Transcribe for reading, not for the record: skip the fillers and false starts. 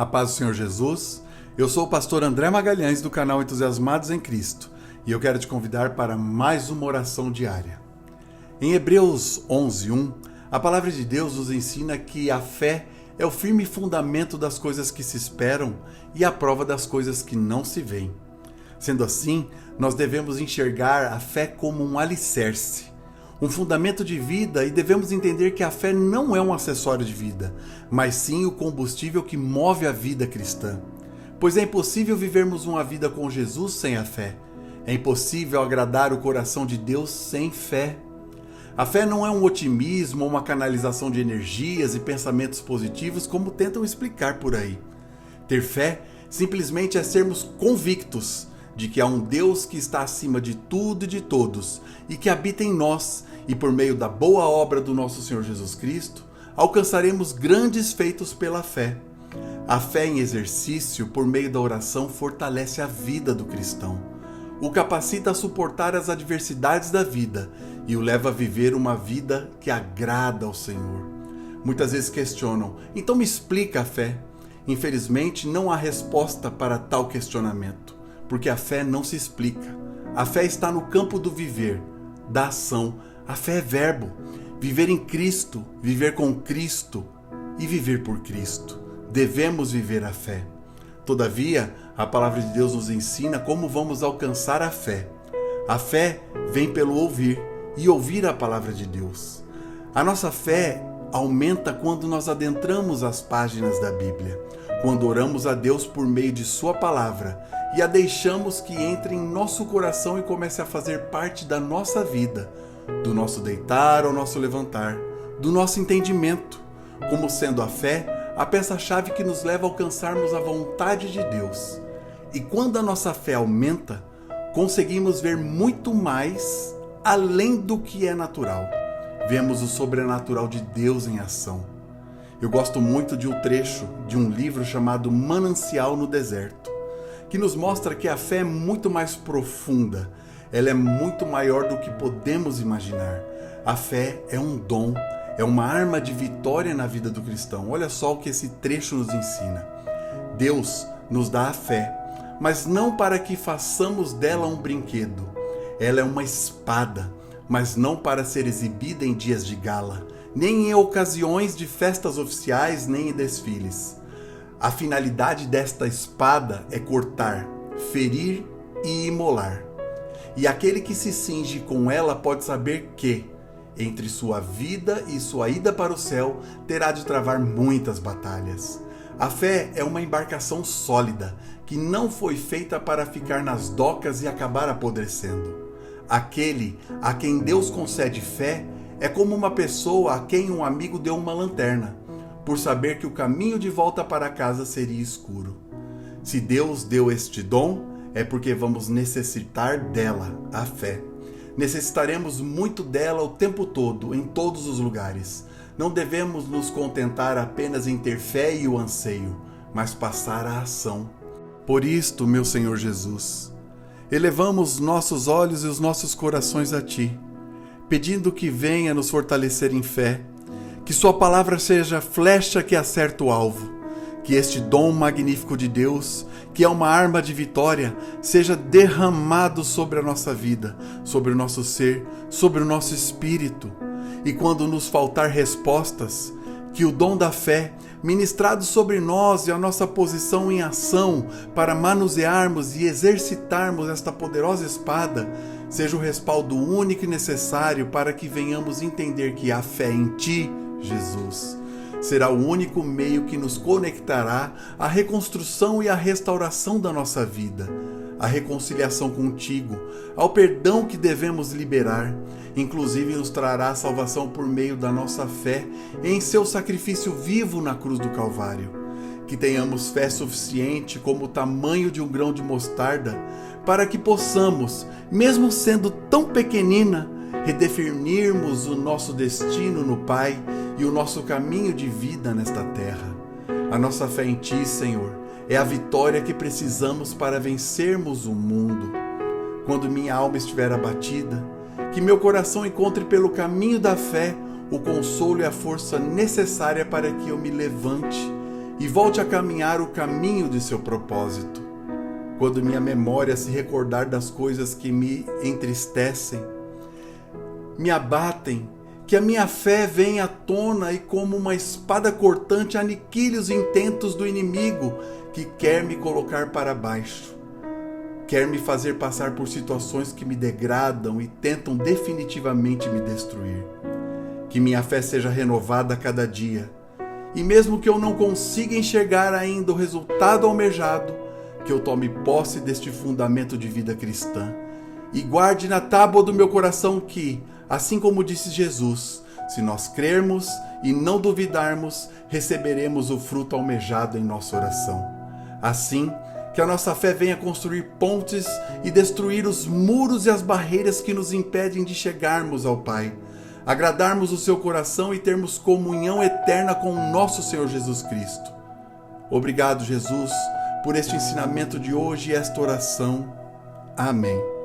A paz do Senhor Jesus. Eu sou o pastor André Magalhães do canal Entusiasmados em Cristo e eu quero te convidar para mais uma oração diária. Em Hebreus 11:1, a palavra de Deus nos ensina que a fé é o firme fundamento das coisas que se esperam e a prova das coisas que não se veem. Sendo assim, nós devemos enxergar a fé como um alicerce, um fundamento de vida, e devemos entender que a fé não é um acessório de vida, mas sim o combustível que move a vida cristã. Pois é impossível vivermos uma vida com Jesus sem a fé. É impossível agradar o coração de Deus sem fé. A fé não é um otimismo ou uma canalização de energias e pensamentos positivos como tentam explicar por aí. Ter fé simplesmente é sermos convictos de que há um Deus que está acima de tudo e de todos e que habita em nós, e por meio da boa obra do nosso Senhor Jesus Cristo, alcançaremos grandes feitos pela fé. A fé em exercício, por meio da oração, fortalece a vida do cristão, o capacita a suportar as adversidades da vida e o leva a viver uma vida que agrada ao Senhor. Muitas vezes questionam: então me explica a fé. Infelizmente, não há resposta para tal questionamento, porque a fé não se explica. A fé está no campo do viver, da ação. A fé é verbo, viver em Cristo, viver com Cristo e viver por Cristo. Devemos viver a fé. Todavia, a palavra de Deus nos ensina como vamos alcançar a fé. A fé vem pelo ouvir e ouvir a palavra de Deus. A nossa fé aumenta quando nós adentramos as páginas da Bíblia, quando oramos a Deus por meio de Sua palavra e a deixamos que entre em nosso coração e comece a fazer parte da nossa vida, do nosso deitar ao nosso levantar, do nosso entendimento, como sendo a fé a peça-chave que nos leva a alcançarmos a vontade de Deus. E quando a nossa fé aumenta, conseguimos ver muito mais além do que é natural. Vemos o sobrenatural de Deus em ação. Eu gosto muito de um trecho de um livro chamado Manancial no Deserto, que nos mostra que a fé é muito mais profunda, ela é muito maior do que podemos imaginar. A fé é um dom, é uma arma de vitória na vida do cristão. Olha só o que esse trecho nos ensina. Deus nos dá a fé, mas não para que façamos dela um brinquedo. Ela é uma espada, mas não para ser exibida em dias de gala, nem em ocasiões de festas oficiais, nem em desfiles. A finalidade desta espada é cortar, ferir e imolar. E aquele que se cinge com ela pode saber que, entre sua vida e sua ida para o céu, terá de travar muitas batalhas. A fé é uma embarcação sólida, que não foi feita para ficar nas docas e acabar apodrecendo. Aquele a quem Deus concede fé é como uma pessoa a quem um amigo deu uma lanterna, por saber que o caminho de volta para casa seria escuro. Se Deus deu este dom, é porque vamos necessitar dela, a fé. Necessitaremos muito dela o tempo todo, em todos os lugares. Não devemos nos contentar apenas em ter fé e o anseio, mas passar à ação. Por isto, meu Senhor Jesus, elevamos nossos olhos e os nossos corações a Ti, pedindo que venha nos fortalecer em fé, que Sua palavra seja flecha que acerta o alvo, que este dom magnífico de Deus, que é uma arma de vitória, seja derramado sobre a nossa vida, sobre o nosso ser, sobre o nosso espírito. E quando nos faltar respostas, que o dom da fé, ministrado sobre nós e a nossa posição em ação para manusearmos e exercitarmos esta poderosa espada, seja o respaldo único e necessário para que venhamos entender que a fé em Ti, Jesus, será o único meio que nos conectará à reconstrução e à restauração da nossa vida, à reconciliação contigo, ao perdão que devemos liberar. Inclusive nos trará a salvação por meio da nossa fé em seu sacrifício vivo na cruz do Calvário. Que tenhamos fé suficiente como o tamanho de um grão de mostarda para que possamos, mesmo sendo tão pequenina, redefinirmos o nosso destino no Pai e o nosso caminho de vida nesta terra. A nossa fé em Ti, Senhor, é a vitória que precisamos para vencermos o mundo. Quando minha alma estiver abatida, que meu coração encontre pelo caminho da fé o consolo e a força necessária para que eu me levante e volte a caminhar o caminho de seu propósito. Quando minha memória se recordar das coisas que me entristecem, me abatem, que a minha fé venha à tona e como uma espada cortante aniquile os intentos do inimigo que quer me colocar para baixo. Quer me fazer passar por situações que me degradam e tentam definitivamente me destruir. Que minha fé seja renovada a cada dia. E mesmo que eu não consiga enxergar ainda o resultado almejado, que eu tome posse deste fundamento de vida cristã e guarde na tábua do meu coração que, assim como disse Jesus, se nós crermos e não duvidarmos, receberemos o fruto almejado em nossa oração. Assim, que a nossa fé venha construir pontes e destruir os muros e as barreiras que nos impedem de chegarmos ao Pai, agradarmos o seu coração e termos comunhão eterna com o nosso Senhor Jesus Cristo. Obrigado, Jesus, por este ensinamento de hoje e esta oração. Amém.